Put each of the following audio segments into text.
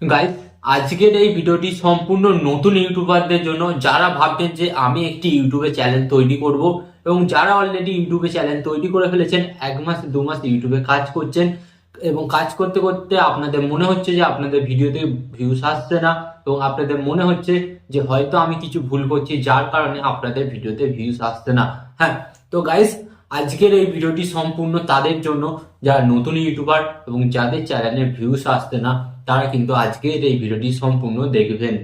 Guys, আজকের এই ভিডিওটি সম্পূর্ণ নতুন ইউটিউবারদের জন্য, যারা ভাবছেন যে আমি একটি ইউটিউবে চ্যানেল তৈরি করব এবং যারা অলরেডি ইউটিউবে চ্যানেল তৈরি করে ফেলেছেন, 1 মাস 2 মাস ইউটিউবে কাজ করছেন এবং কাজ করতে করতে আপনাদের মনে হচ্ছে যে আপনাদের ভিডিওতে ভিউস আসছে না এবং আপনাদের মনে হচ্ছে যে হয়তো আমি কিছু ভুল করছি যার কারণে আপনাদের ভিডিওতে ভিউস আসছে না। হ্যাঁ, তো গাইস, আজকের এই ভিডিওটি সম্পূর্ণ তাদের জন্য যারা নতুন ইউটিউবার এবং যাদের চ্যানেলে ভিউস আসছে না, তারা কিন্তু আজকের এই ভিডিওটি সম্পূর্ণ দেখবেন।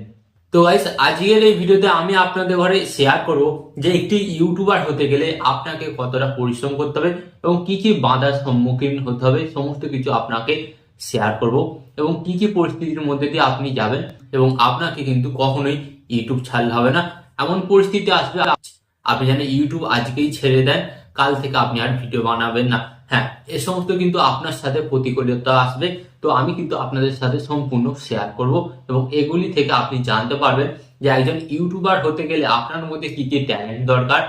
তো গাইস, আজকের এই ভিডিওতে আমি আপনাদের ঘরে শেয়ার করব যে একটি ইউটিউবার হতে গেলে আপনাকে কতটা পরিশ্রম করতে হবে এবং কি কি বাধার সম্মুখীন হতে হবে, সমস্ত কিছু আপনাকে শেয়ার করব এবং কি কি পরিস্থিতির মধ্যে দিয়ে আপনি যাবেন এবং আপনাকে কিন্তু কখনোই ইউটিউব ছাড়লে হবে না। এমন পরিস্থিতি আসবে আপনি জানেন ইউটিউব আজকেই ছেড়ে দেন, কাল থেকে আপনি আর ভিডিও বানাবেন না। হ্যাঁ, এ সমস্ত কিন্তু আপনার সাথে প্রতিকূলতা আসবে। তো আমি কিন্তু আপনাদের সাথে সম্পূর্ণ শেয়ার করব এবং এগুলি থেকে আপনি জানতে পারবেন যে একজন ইউটিউবার হতে গেলে আপনার মধ্যে কি কি ট্যালেন্ট দরকার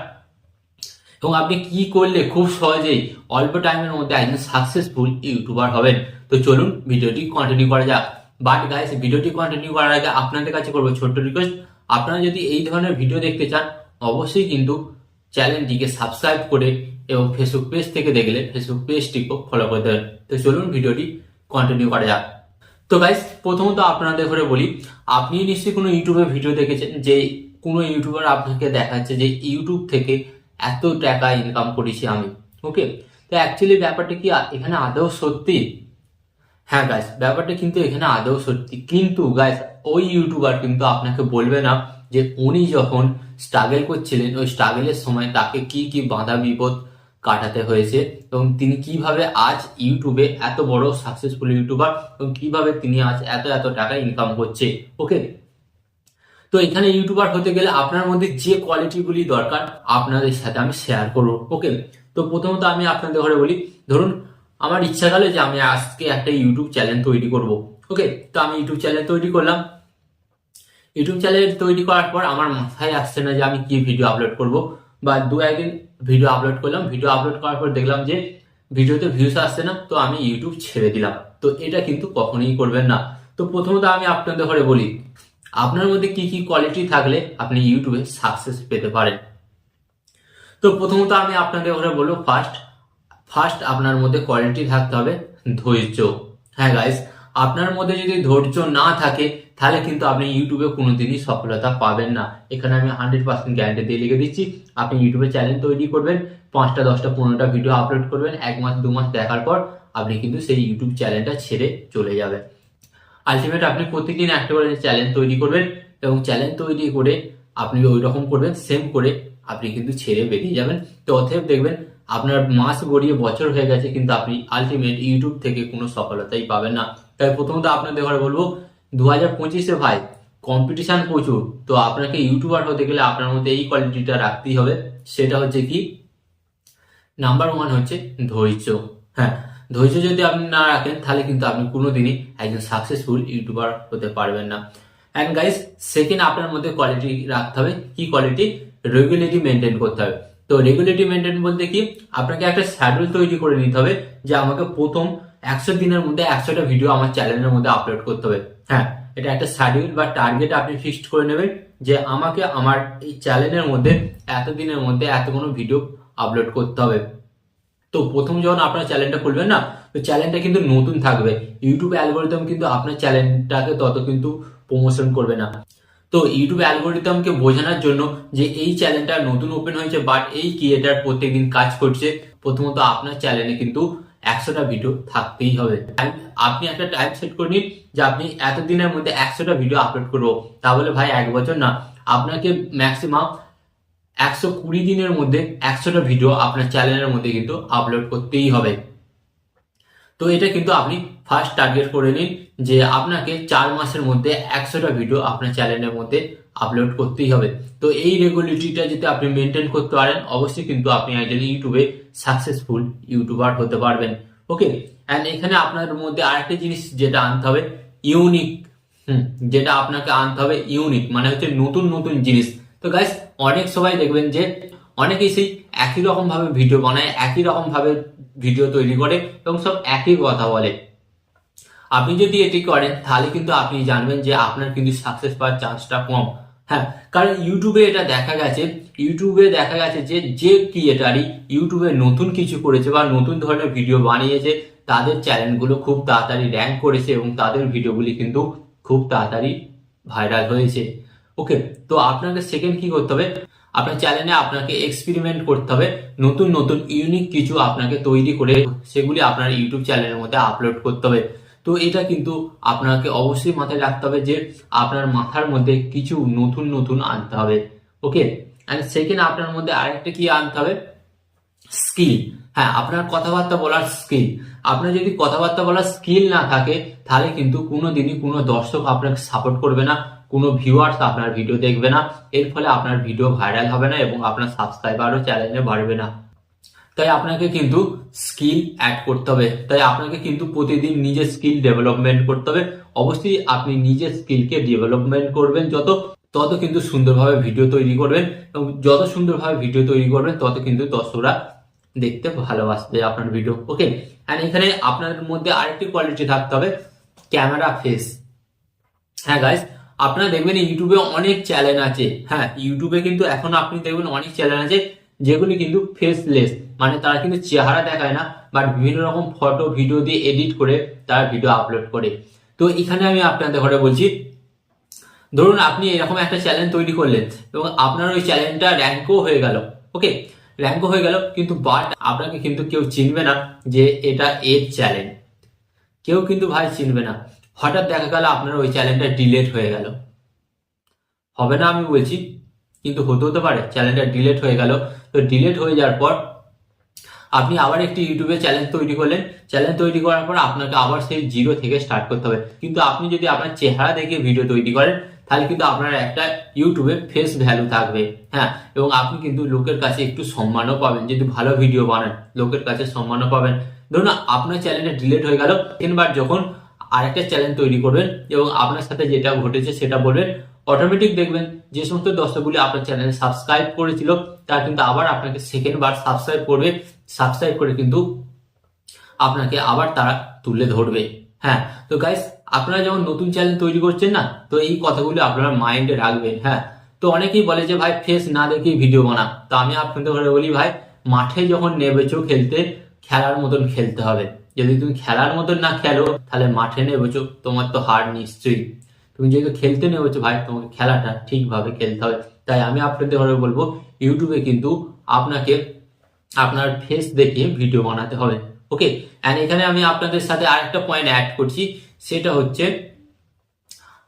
এবং আপনি কি করলে খুব সহজেই অল্প টাইমের মধ্যে একজন সাকসেসফুল ইউটিউবার হবেন। তো চলুন ভিডিওটি কন্টিনিউ করা যাক। বাট গাইস, ভিডিওটি কন্টিনিউ করার আগে আপনাদের কাছে করবো ছোট্ট রিকোয়েস্ট, আপনারা যদি এই ধরনের ভিডিও দেখতে চান অবশ্যই কিন্তু চ্যানেলটিকে সাবস্ক্রাইব করে এবং ফেসবুক পেজ থেকে দেখলে ফেসবুক পেজটিকেও ফলো করে দেবেন। তো চলুন ভিডিওটি কন্টিনিউ করা যাক। তো গাইস, প্রথমত আপনাদের ঘরে বলি, আপনি নিশ্চয়ই কোনো ইউটিউবে ভিডিও দেখেছেন যে কোনো ইউটিউবার আপনাকে দেখাচ্ছে যে ইউটিউব থেকে এত টাকা ইনকাম করেছি আমি। ওকে, তো অ্যাকচুয়ালি ব্যাপারটা কি এখানে আদৌ সত্যি? হ্যাঁ গাইস, ব্যাপারটা কিন্তু এখানে আদৌ সত্যি, কিন্তু গাইস ওই ইউটিউবার কিন্তু আপনাকে বলবে না যে উনি যখন স্ট্রাগল করছিলেন ওই স্ট্রাগলের সময় তাকে কি কি বাধা বিপদ কাটাতে হয়েছে এবং তিনি কিভাবে আজ ইউটিউবে এত বড় সাকসেসফুল ইউটিউবার এবং কিভাবে তিনি আজ এত এত টাকা ইনকাম করছে। ওকে, তো এখানে ইউটিউবার হতে গেলে আপনার মধ্যে যে কোয়ালিটিগুলি দরকার আপনাদের সাথে আমি শেয়ার করবো। ওকে, তো প্রথমত আমি আপনাদের ঘরে বলি, ধরুন আমার ইচ্ছা গেল যে আমি আজকে একটা ইউটিউব চ্যানেল তৈরি করব। ওকে, তো আমি ইউটিউব চ্যানেল তৈরি করলাম। ইউটিউব চ্যানেল তৈরি করার পর আমার মাথায় আসছে না যে আমি কি ভিডিও আপলোড করব, বা দু একদিন ভিডিও আপলোড করলাম, ভিডিও আপলোড করার পর দেখলাম যে ভিডিওতে ভিউস আসছে না, তো আমি ইউটিউব ছেড়ে দিলাম। তো এটা কিন্তু কখনোই করবেন না। তো প্রথমত আমি আপনাদের ঘরে বলি, আপনার মধ্যে কি কি কোয়ালিটি থাকলে আপনি ইউটিউবে সাকসেস পেতে পারেন। তো প্রথমত আমি আপনাদের ঘরে বলবো, ফার্স্ট আপনার মধ্যে কোয়ালিটি থাকতে হবে ধৈর্য। হ্যাঁ গাইস, আপনার মধ্যে যদি ধৈর্য না থাকে তাহলে কিন্তু আপনি ইউটিউবে কোনোদিনই সফলতা পাবেন না। এখানে আমি 100% গ্যারান্টি দিয়ে লিখে দিচ্ছি। আপনি ইউটিউবে চ্যানেল তৈরি করবেন, 5টা 10টা 15টা ভিডিও আপলোড করবেন, 1 মাস 2 মাস দেখার পর আপনি কিন্তু সেই ইউটিউব চ্যানেলটা ছেড়ে চলে যাবেন। আলটিমেট আপনি প্রতিদিন একটা করে চ্যানেল তৈরি করবেন এবং চ্যানেল তৈরি করে আপনি ওই রকম করবেন, সেম করে আপনি কিন্তু ছেড়ে বেরিয়ে যাবেন। তো অতএব দেখবেন আপনার মাস গড়িয়ে বছর হয়ে গেছে কিন্তু আপনি আলটিমেট ইউটিউব থেকে কোনো সফলতাই পাবেন না। তাই প্রথমত আপনাদের ঘরে বলবো, 2025-এ ভাই কম্পিটিশন প্রচুর। তো আপনাকে ইউটিউবার হতে গেলে আপনার মধ্যে এই কোয়ালিটিটা রাখতেই হবে। সেটা হচ্ছে কি, নাম্বার 1 হচ্ছে ধৈর্য। হ্যাঁ, ধৈর্য যদি আপনি না রাখেন তাহলে কিন্তু আপনি কোনোদিনই একজন সাকসেসফুল ইউটিউবার হতে পারবেন না। অ্যান্ড গাইস, সেকেন্ড আপনার মধ্যে কোয়ালিটি রাখতে হবে। কি কোয়ালিটি? রেগুলারিটি মেনটেন করতে হবে। তো রেগুলারিটি মেনটেন বলতে কি, আপনাকে একটা শিডিউল তৈরি করে নিতে হবে যে আমাকে প্রথম 100 দিনের মধ্যে 100টা ভিডিও আমার চ্যানেলের মধ্যে আপলোড করতে হবে। হ্যাঁ, এটা একটা শিডিউল বা টার্গেট আপনি ফিক্সড করে নেবেন যে আমাকে আমার এই চ্যানেলের মধ্যে এত দিনের মধ্যে এত কোনো ভিডিও আপলোড করতে হবে। তো প্রথম যখন আপনার চ্যানেলটা খুলবেন না, তো চ্যানেলটা কিন্তু নতুন থাকবে, ইউটিউব অ্যালগোরিদম কিন্তু আপনার চ্যানেলটাকে তত কিন্তু প্রমোশন করবে না। তো ইউটিউব অ্যালগোরিদমকে বোঝানোর জন্য যে এই চ্যানেলটা নতুন ওপেন হয়েছে বাট এই ক্রিয়েটার প্রত্যেকদিন কাজ করছে, প্রথমত আপনার চ্যানেলে কিন্তু 100টা ভিডিও থাকতেই হবে। আপনি একটা টাইম সেট করে নিন যে আপনি এতদিনের মধ্যে 100টা ভিডিও আপলোড করবো, তাহলে ভাই 1 বছর না, আপনাকে ম্যাক্সিমাম 120 দিনের মধ্যে 100টা ভিডিও আপনার চ্যানেলের মধ্যে কিন্তু আপলোড করতেই হবে। তো এটা কিন্তু আপনি ফার্স্ট টার্গেট করে নিন যে আপনাকে 4 মাসের মধ্যে 100টা ভিডিও আপনার চ্যানেলের মধ্যে আপলোড করতেই হবে। তো এই রেগুলারিটিটা যদি আপনি মেনটেন করতে পারেন, অবশ্যই কিন্তু আপনি একজন ইউটিউবে সাকসেসফুল ইউটিউবার হতে পারবেন। ওকে, অ্যান্ড এখানে আপনার মধ্যে আরেকটা জিনিস যেটা আনতে হবে, ইউনিক। যেটা আপনাকে আনতে হবে ইউনিক, মানে হচ্ছে নতুন নতুন জিনিস। তো গাইস, অনেক সবাই দেখবেন যে অনেকেই সেই একই রকম ভাবে ভিডিও বানায়, একই রকম ভাবে ভিডিও তৈরি করে এবং সব একই কথা বলে। আপনি যদি এটি করেন তাহলে কিন্তু আপনি জানবেন যে আপনার কিন্তু সাকসেস পাওয়ার চান্সটা কম। হ্যাঁ, কারণ ইউটিউবে দেখা গেছে যে ক্রিয়েটারই ইউটিউবে নতুন কিছু করেছে বা নতুন ধরনের ভিডিও বানিয়েছে তাদের চ্যানেলগুলো খুব তাড়াতাড়ি র্যাঙ্ক করেছে এবং তাদের ভিডিওগুলি কিন্তু খুব তাড়াতাড়ি ভাইরাল হয়েছে। ওকে, তো আপনাকে সেকেন্ড কি করতে হবে, আপনার চ্যানেলে আপনাকে এক্সপেরিমেন্ট করতে হবে, নতুন নতুন ইউনিক কিছু আপনাকে তৈরি করে সেগুলি আপনার ইউটিউব চ্যানেলের মধ্যে আপলোড করতে হবে। তো এটা কিন্তু আপনাকে অবশ্যই মাথায় রাখতে হবে যে আপনার মাথার মধ্যে কিছু নতুন নতুন আনতে হবে। ওকে, অ্যান্ড সেকেন্ড আপনার মধ্যে আরেকটা কি আনতে হবে, স্কিল। হ্যাঁ, আপনার কথাবার্তা বলার স্কিল। আপনার যদি কথাবার্তা বলার স্কিল না থাকে তাহলে কিন্তু কোনোদিনই কোনো দর্শক আপনাকে সাপোর্ট করবে না, কোনো ভিউয়ার্স আপনার ভিডিও দেখবে না, এর ফলে আপনার ভিডিও ভাইরাল হবে না এবং আপনার সাবস্ক্রাইবারও চ্যানেলে বাড়বে না। তাই আপনাকে কিন্তু স্কিল অ্যাড করতে হবে, তাই আপনাকে কিন্তু প্রতিদিন নিজের স্কিল ডেভেলপমেন্ট করতে হবে। অবশ্যই আপনি নিজের স্কিলকে ডেভেলপমেন্ট করবেন তত কিন্তু সুন্দরভাবে ভিডিও তৈরি করবেন, এবং যত সুন্দরভাবে ভিডিও তৈরি করবেন তত কিন্তু দর্শকরা দেখতে ভালোবাসবে আপনার ভিডিও। ওকে, অ্যান্ড এখানে আপনার মধ্যে আরেকটি কোয়ালিটি থাকতে হবে, ক্যামেরা ফেস। হ্যাঁ গাইস, আপনারা দেখবেন ইউটিউবে অনেক চ্যানেল আছে। হ্যাঁ, ইউটিউবে কিন্তু এখন আপনি দেখবেন অনেক চ্যানেল আছে যেগুলি কিন্তু ফেসলেস, মানে তারা কিন্তু চেহারা দেখায় না, বাট বিভিন্ন রকম ফটো ভিডিও দিয়ে এডিট করে তারা ভিডিও আপলোড করে। তো এখানে আমি আপনাদের ঘরে বলছি, ধরুন আপনি এরকম একটা চ্যানেল তৈরি করলেন এবং আপনার ওই চ্যানেলটা র্যাঙ্কও হয়ে গেল। ওকে, র্যাঙ্কও হয়ে গেল, কিন্তু বাট আপনাকে কিন্তু কেউ চিনবে না যে এটা এর চ্যানেল, কেউ কিন্তু ভাই চিনবে না। হঠাৎ দেখা গেল আপনার ওই চ্যানেলটা ডিলেট হয়ে গেল, হবে না আমি বলছি, কিন্তু হতে পারে চ্যানেলটা ডিলেট হয়ে গেল। তো ডিলেট হয়ে যাওয়ার পর আপনি আবার একটি ইউটিউবে চ্যানেল তৈরি করলেন, চ্যানেল তৈরি করার পর আপনাকে আবার সেই জিরো থেকে স্টার্ট করতে হবে। কিন্তু আপনি যদি আপনার চেহারা দেখে ভিডিও তৈরি করেন তাহলে কিন্তু আপনার একটা ইউটিউবে ফেস ভ্যালু থাকবে। হ্যাঁ, এবং আপনি কিন্তু লোকের কাছে একটু সম্মানও পাবেন, যদি ভালো ভিডিও বানান লোকের কাছে সম্মানও পাবেন। ধরুন আপনার চ্যানেলটা ডিলিট হয়ে গেল, তিনবার যখন আরেকটা চ্যানেল তৈরি করবেন এবং আপনার সাথে যেটা ঘটেছে সেটা বলবেন, অটোমেটিক দেখবেন যে সমস্ত দর্শকগুলি আপনার চ্যানেলে সাবস্ক্রাইব করেছিল তারা কিন্তু আবার আপনাকে সেকেন্ড বার সাবস্ক্রাইব করবে, সাবস্ক্রাইব করে কিন্তু আপনাকে আবার তারা তুলে ধরবে। হ্যাঁ, তো গাইস, আপনারা যখন নতুন চ্যানেল তৈরি করছেন না, তো এই কথাগুলো আপনারা মাইন্ডে রাখবেন। হ্যাঁ, তো অনেকেই বলে যে ভাই ফেস না দেখে ভিডিও বানা, তো আমি আপনাদের ঘরে বলি ভাই, মাঠে যখন নেমেছো খেলতে, খেলার মতন খেলতে হবে। যদি তুমি খেলার মতন না খেলো তাহলে মাঠে নেমেছো, তোমার তো হার নিশ্চয়ই। তুমি যেহেতু খেলতে নেমেছো ভাই, তোমাকে খেলাটা ঠিকভাবে খেলতে হবে। তাই আমি আপনাদের ঘরে বলবো, ইউটিউবে কিন্তু আপনাকে আপনার ফেস দেখে ভিডিও বানাতে হবে। ওকে, এন্ড এখানে আমি আপনাদের সাথে আরেকটা পয়েন্ট অ্যাড করছি, সেটা হচ্ছে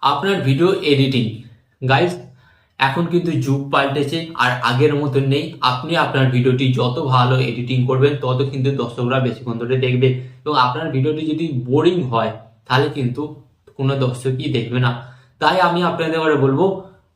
আপনার ভিডিও এডিটিং। গাইস, এখন কিন্তু যুগ পাল্টেছে, আর আগের মতন নেই। আপনি আপনার ভিডিওটি যত ভালো এডিটিং করবেন তত কিন্তু দর্শকরা বেশিক্ষণ ধরে দেখবে, এবং আপনার ভিডিওটি যদি বোরিং হয় তাহলে কিন্তু কোনো দর্শকই দেখবে না। তাই আমি আপনাদের বলবো,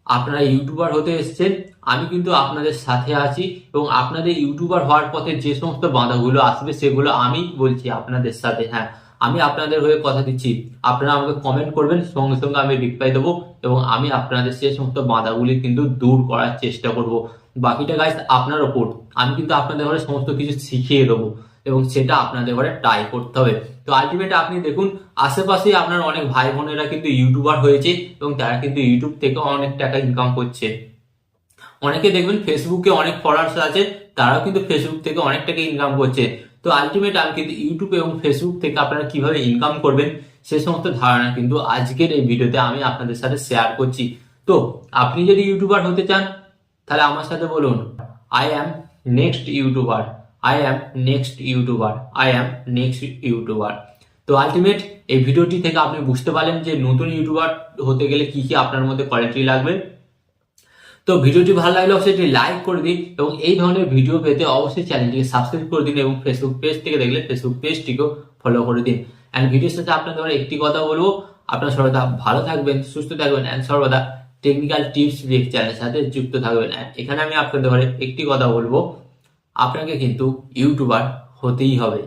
আপনারা ইউটিউবার হতে এসেছেন, আমি কিন্তু আপনাদের সাথে আছি, এবং আপনাদের ইউটিউবার হওয়ার পথে যে সমস্ত বাধাগুলো আসবে সেগুলো আমি বলছি আপনাদের সাথে। হ্যাঁ, আমি আপনাদের হয়ে কথা দিচ্ছি, আপনারা আমাকে কমেন্ট করবেন, সঙ্গে সঙ্গে আমি রিপ্লাই দেবো, এবং আমি আপনাদের সেই সমস্ত বাধাগুলি কিন্তু দূর করার চেষ্টা করব। বাকিটা গাইস আপনার ওপর, আমি কিন্তু আপনাদের ঘরে সমস্ত কিছু শিখিয়ে দেবো, এবং সেটা আপনাদের ঘরে ট্রাই করতে হবে। তো আলটিমেট আপনি দেখুন, আশেপাশে আপনার অনেক ভাই বোনেরা কিন্তু ইউটিউবার হয়েছে এবং তারা কিন্তু ইউটিউব থেকে অনেক টাকা ইনকাম করছে। অনেকে দেখবেন ফেসবুকে অনেক ফলোয়ার্স আছে, তারাও কিন্তু ফেসবুক থেকে অনেক টাকা ইনকাম করছে। তো আলটিমেট আমি কিন্তু ইউটিউব এবং ফেসবুক থেকে আপনারা কিভাবে ইনকাম করবেন সে সমস্ত ধারণা কিন্তু আজকের এই ভিডিওতে আমি আপনাদের সাথে শেয়ার করছি। তো আপনি যদি ইউটিউবার হতে চান তাহলে আমার সাথে বলুন, I am next YouTuber, I am next YouTuber, I am next YouTuber. তো আলটিমেট এই ভিডিওটি থেকে আপনি বুঝতে পারলেন যে নতুন ইউটিউবার হতে গেলে কি কি আপনার মধ্যে কোয়ালিটি লাগবে। তো ভিডিওটি ভালো লাগলে অবশ্যই লাইক করে দিন, এবং এই ধরনের ভিডিও পেতে অবশ্যই চ্যানেলটিকে সাবস্ক্রাইব করে দিন, এবং ফেসবুক পেজ থেকে দেখলে ফেসবুক পেজটিকেও ফলো করে দিন। অ্যান্ড ভিডিওর সাথে আপনাদের একটি কথা বলবো, আপনারা সর্বদা ভালো থাকবেন, সুস্থ থাকবেন, অ্যান্ড সর্বদা টেকনিক্যাল টিপস ব্রেক চ্যানেলের সাথে যুক্ত থাকবেন। এখানে আমি আপনাদের একটি কথা বলবো, আপনাকে কিন্তু ইউটিউবার হতেই হবে।